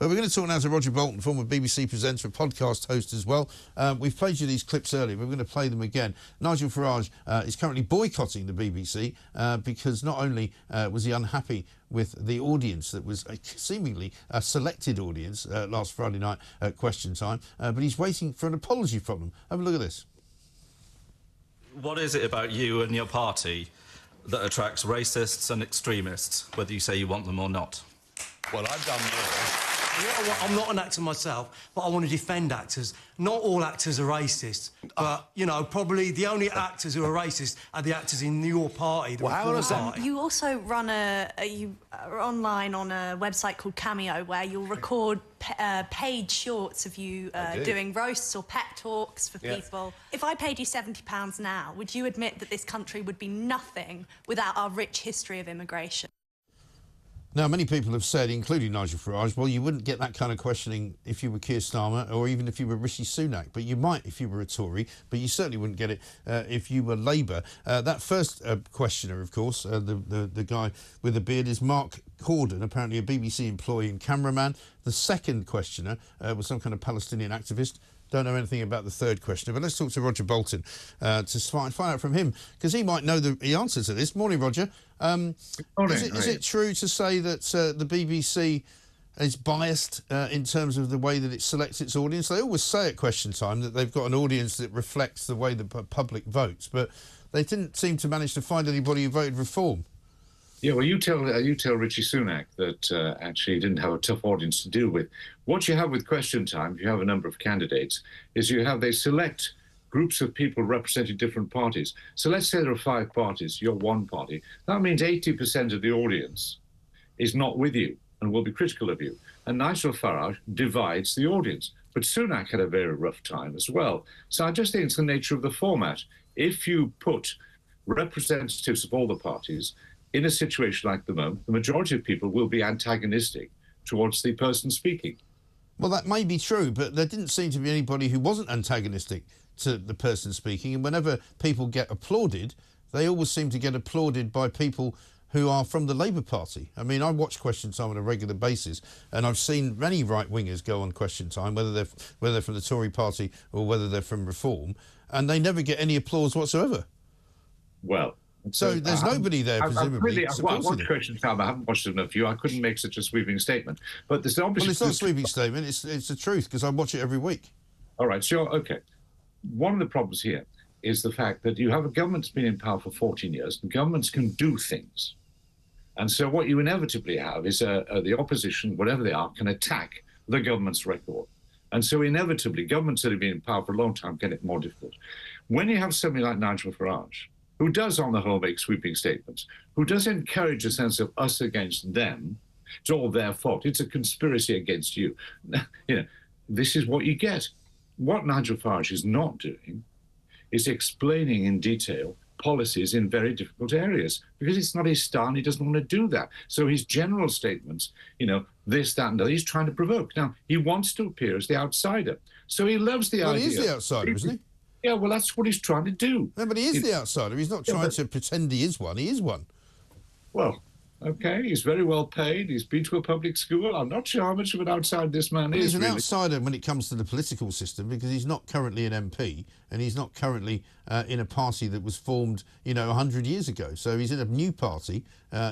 But we're going to talk now to Roger Bolton, former BBC presenter, podcast host as well. We've played you these clips earlier, but we're going to play them again. Nigel Farage is currently boycotting the BBC because not only was he unhappy with the audience that was seemingly a selected audience last Friday night at Question Time, but he's waiting for an apology from them. Have a look at this. What is it about you and your party that attracts racists and extremists, whether you say you want them or not? Well, I've done more. I'm not an actor myself, but I want to defend actors. Not all actors are racist, but, you know, probably the only actors who are racist are the actors in your party. You also run you are online on a website called Cameo, where you'll record paid shorts of you doing roasts or pep talks for people. If I paid you £70 now, would you admit that this country would be nothing without our rich history of immigration? Now, many people have said, including Nigel Farage, well, you wouldn't get that kind of questioning if you were Keir Starmer or even if you were Rishi Sunak, but you might if you were a Tory, but you certainly wouldn't get it if you were Labour. That first questioner, of course, the guy with the beard, is Mark Corden, apparently a BBC employee and cameraman. The second questioner was some kind of Palestinian activist. Don't know anything about the third questioner, but let's talk to Roger Bolton to find out from him, because he might know the answer to this. Morning, Roger. Is it true to say that the BBC is biased in terms of the way that it selects its audience? They always say at Question Time that they've got an audience that reflects the way the public votes, but they didn't seem to manage to find anybody who voted Reform. Yeah, well, you tell Rishi Sunak that actually he didn't have a tough audience to deal with. What you have with Question Time, if you have a number of candidates, is they select groups of people representing different parties. So let's say there are 5 parties, you're one party. That means 80% of the audience is not with you and will be critical of you. And Nigel Farage divides the audience. But Sunak had a very rough time as well. So I just think it's the nature of the format. If you put representatives of all the parties in a situation like the moment, the majority of people will be antagonistic towards the person speaking. Well, that may be true, but there didn't seem to be anybody who wasn't antagonistic to the person speaking. And whenever people get applauded, they always seem to get applauded by people who are from the Labour Party. I mean, I watch Question Time on a regular basis, and I've seen many right-wingers go on Question Time, whether they're from the Tory Party or whether they're from Reform, and they never get any applause whatsoever. Well, so there's nobody there, presumably. I've watched Question Time. I haven't watched enough of you. I couldn't make such a sweeping statement. But there's obviously... Well, it's not a sweeping statement. It's the truth, because I watch it every week. All right, sure, OK. One of the problems here is the fact that you have a government that's been in power for 14 years, and governments can do things. And so what you inevitably have is the opposition, whatever they are, can attack the government's record. And so inevitably, governments that have been in power for a long time get it more difficult. When you have somebody like Nigel Farage, who does, on the whole, make sweeping statements, who does encourage a sense of us against them, it's all their fault, it's a conspiracy against you. You know, this is what you get. What Nigel Farage is not doing is explaining in detail policies in very difficult areas, because it's not his style and he doesn't want to do that. So his general statements, you know, this, that and that, he's trying to provoke. Now, he wants to appear as the outsider. So he loves the idea. Well, he is the outsider, isn't he? Yeah, well, that's what he's trying to do. No, but he is the outsider. He's not trying to pretend he is one. He is one. Well, OK, he's very well paid. He's been to a public school. I'm not sure how much of an outsider this man is. He's an outsider when it comes to the political system, because he's not currently an MP and he's not currently in a party that was formed, you know, 100 years ago. So he's in a new party.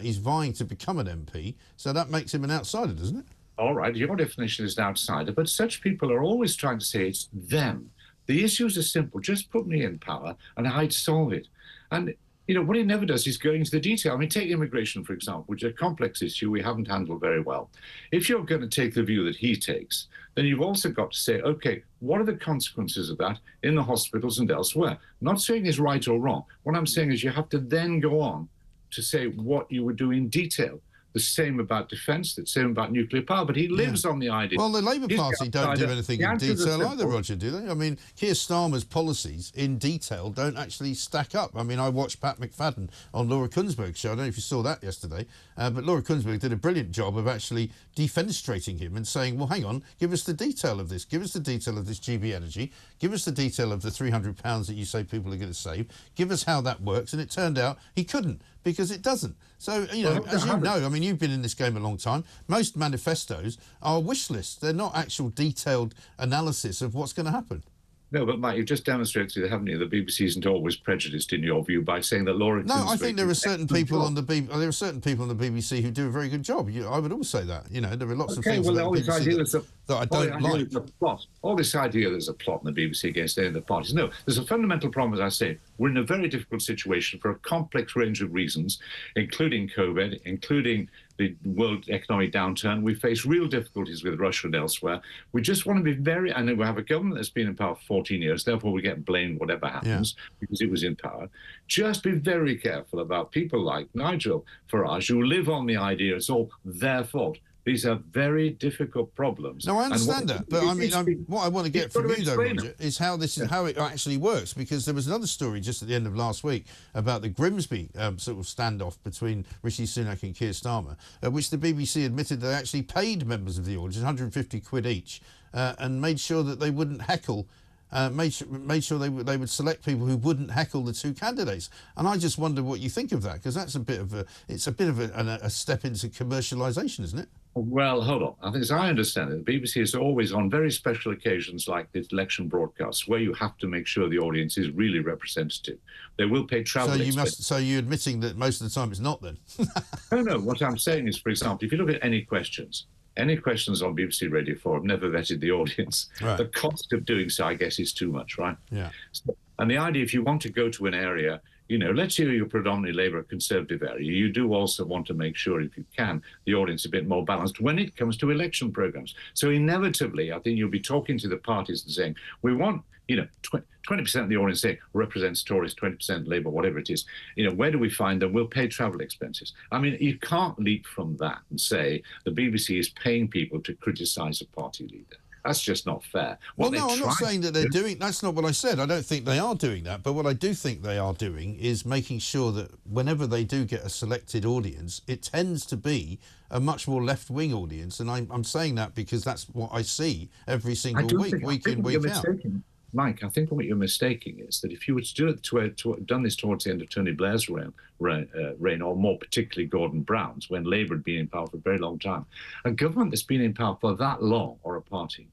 He's vying to become an MP. So that makes him an outsider, doesn't it? All right, your definition is an outsider, but such people are always trying to say it's them. The issues are simple. Just put me in power and I'd solve it. And, you know, what he never does is go into the detail. I mean, take immigration, for example, which is a complex issue we haven't handled very well. If you're going to take the view that he takes, then you've also got to say, OK, what are the consequences of that in the hospitals and elsewhere? Not saying it's right or wrong. What I'm saying is you have to then go on to say what you would do in detail. The same about defence, the same about nuclear power, but he lives on the idea. Well, the Labour Party don't do anything in detail either, Roger, do they? I mean, Keir Starmer's policies in detail don't actually stack up. I mean, I watched Pat McFadden on Laura Kuenssberg's show. I don't know if you saw that yesterday, but Laura Kuenssberg did a brilliant job of actually defenestrating him and saying, well, hang on, give us the detail of this. Give us the detail of this GB Energy. Give us the detail of the £300 that you say people are going to save. Give us how that works. And it turned out he couldn't, because it doesn't. So, you know, as you know, I mean, you've been in this game a long time. Most manifestos are wish lists. They're not actual detailed analysis of what's going to happen. No, but Mike, you've just demonstrated, haven't you, the BBC isn't always prejudiced in your view by saying that Laura. No, I think there are certain people on the BBC who do a very good job. I would always say that. You know, there are lots of things about the BBC that I don't like. All this idea there's a plot in the BBC against any of the parties. No, there's a fundamental problem, as I say. We're in a very difficult situation for a complex range of reasons, including COVID, including the world economic downturn. We face real difficulties with Russia and elsewhere. We just want to be very, and we have a government that's been in power for 14 years, therefore we get blamed whatever happens because it was in power. Just be very careful about people like Nigel Farage who live on the idea it's all their fault. These are very difficult problems. No, I understand that, but I mean, what I want to get from you, though, Roger, is how it actually works. Because there was another story just at the end of last week about the Grimsby sort of standoff between Rishi Sunak and Keir Starmer, which the BBC admitted they actually paid members of the audience 150 quid each, and made sure that they wouldn't heckle. Made sure they would select people who wouldn't heckle the two candidates, and I just wonder what you think of that, because that's a bit of a step into commercialisation, isn't it? Well, hold on. I think, as I understand it, the BBC is always on very special occasions like the election broadcasts, where you have to make sure the audience is really representative. They will pay travel expenses. So you're admitting that most of the time it's not, then? No. What I'm saying is, for example, if you look at any questions on BBC Radio 4 have never vetted the audience. Right. The cost of doing so, I guess, is too much, right? Yeah. And the idea, if you want to go to an area, you know, let's say you're a predominantly Labour Conservative area, you do also want to make sure, if you can, the audience is a bit more balanced when it comes to election programmes. So inevitably, I think you'll be talking to the parties and saying, we want, you know, 20% of the audience, say, represents Tories, 20% Labour, whatever it is. You know, where do we find them? We'll pay travel expenses. I mean, you can't leap from that and say the BBC is paying people to criticise a party leader. That's just not fair. Well, no, I'm not saying that they're doing... That's not what I said. I don't think they are doing that. But what I do think they are doing is making sure that whenever they do get a selected audience, it tends to be a much more left-wing audience. And I'm saying that because that's what I see every single week in, week out. Mike, I think what you're mistaking is that if you were to do it, done this towards the end of Tony Blair's reign, or more particularly Gordon Brown's, when Labour had been in power for a very long time, a government that's been in power for that long, or a party,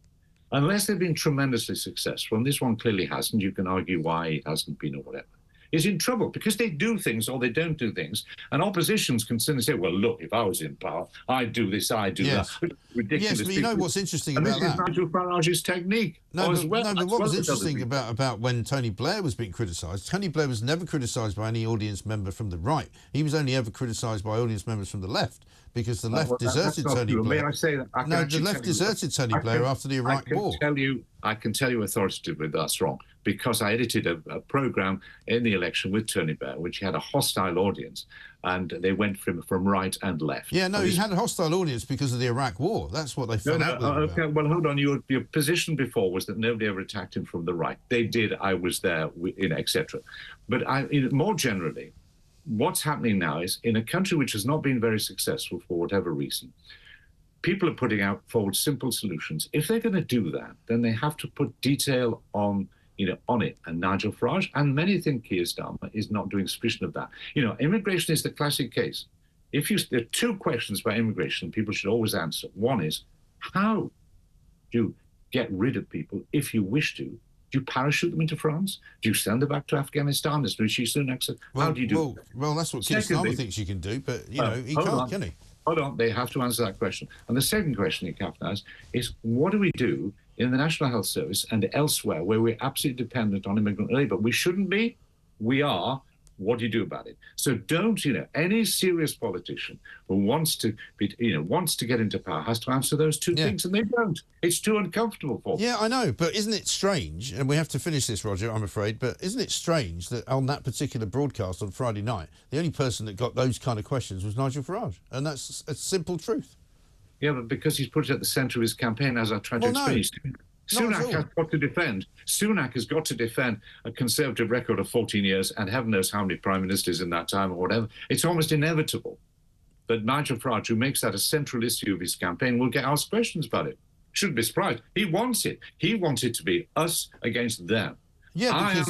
unless they've been tremendously successful, and this one clearly hasn't, you can argue why it hasn't been or whatever, is in trouble because they do things or they don't do things. And oppositions can certainly say, well, look, if I was in power, I'd do this, I'd do that. Ridiculous. Yes, but you know what's interesting about that? This is Nigel Farage's technique. But what was interesting about when Tony Blair was being criticised, Tony Blair was never criticised by any audience member from the right. He was only ever criticised by audience members from the left, because the left deserted Tony Blair. May I say that? The left deserted Tony Blair after the Iraq War. I can tell you authoritatively that's wrong, because I edited a programme in the election with Tony Blair, which had a hostile audience, and they went from right and left. Yeah, no, he had a hostile audience because of the Iraq War. That's what they found out. Okay, well, hold on. Your position before was that nobody ever attacked him from the right. They did. I was there, etc. But more generally, what's happening now is, in a country which has not been very successful for whatever reason, people are putting forward simple solutions. If they're going to do that, then they have to put detail on it. And Nigel Farage and many think Keir Starmer is not doing sufficient of that. Immigration is the classic case. There are two questions about immigration people should always answer. One is, how do you get rid of people if you wish to? Do you parachute them into France? Do you send them back to Afghanistan, as Rishi Sunak said? How do you do that? Well, that's what Keir Starmer thinks you can do, but, he can't, can he? Hold on, they have to answer that question. And the second question you have to ask is, what do we do in the National Health Service and elsewhere where we're absolutely dependent on immigrant labour? We shouldn't be. We are. What do you do about it? So don't, any serious politician who wants to get into power has to answer those two things, and they don't. It's too uncomfortable for them. Yeah, I know, but isn't it strange, and we have to finish this, Roger, I'm afraid, but isn't it strange that on that particular broadcast on Friday night, the only person that got those kind of questions was Nigel Farage, and that's a simple truth. Yeah, but because he's put it at the centre of his campaign, as I tried to explain. Sunak has got to defend. Sunak has got to defend a Conservative record of 14 years, and heaven knows how many prime ministers in that time or whatever. It's almost inevitable that Nigel Farage, who makes that a central issue of his campaign, will get asked questions about it. Shouldn't be surprised. He wants it. He wants it to be us against them. Yeah,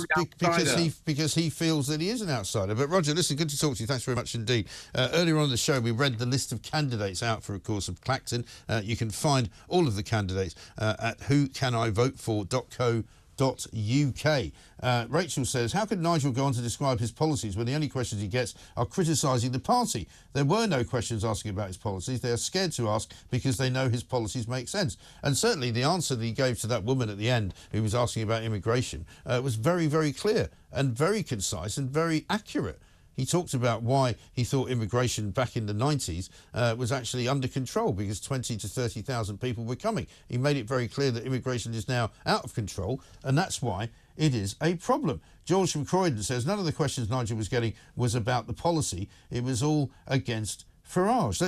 because he feels that he is an outsider. But Roger, listen, good to talk to you. Thanks very much indeed. Earlier on in the show, we read the list of candidates out for a course of Clacton. You can find all of the candidates at whocanivotefor.co.uk. Rachel says, how could Nigel go on to describe his policies when the only questions he gets are criticising the party? There were no questions asking about his policies. They are scared to ask because they know his policies make sense. And certainly the answer that he gave to that woman at the end who was asking about immigration was very, very clear and very concise and very accurate. He talked about why he thought immigration back in the 90s was actually under control because 20 to 30,000 people were coming. He made it very clear that immigration is now out of control, and that's why it is a problem. George from Croydon says none of the questions Nigel was getting was about the policy. It was all against Farage.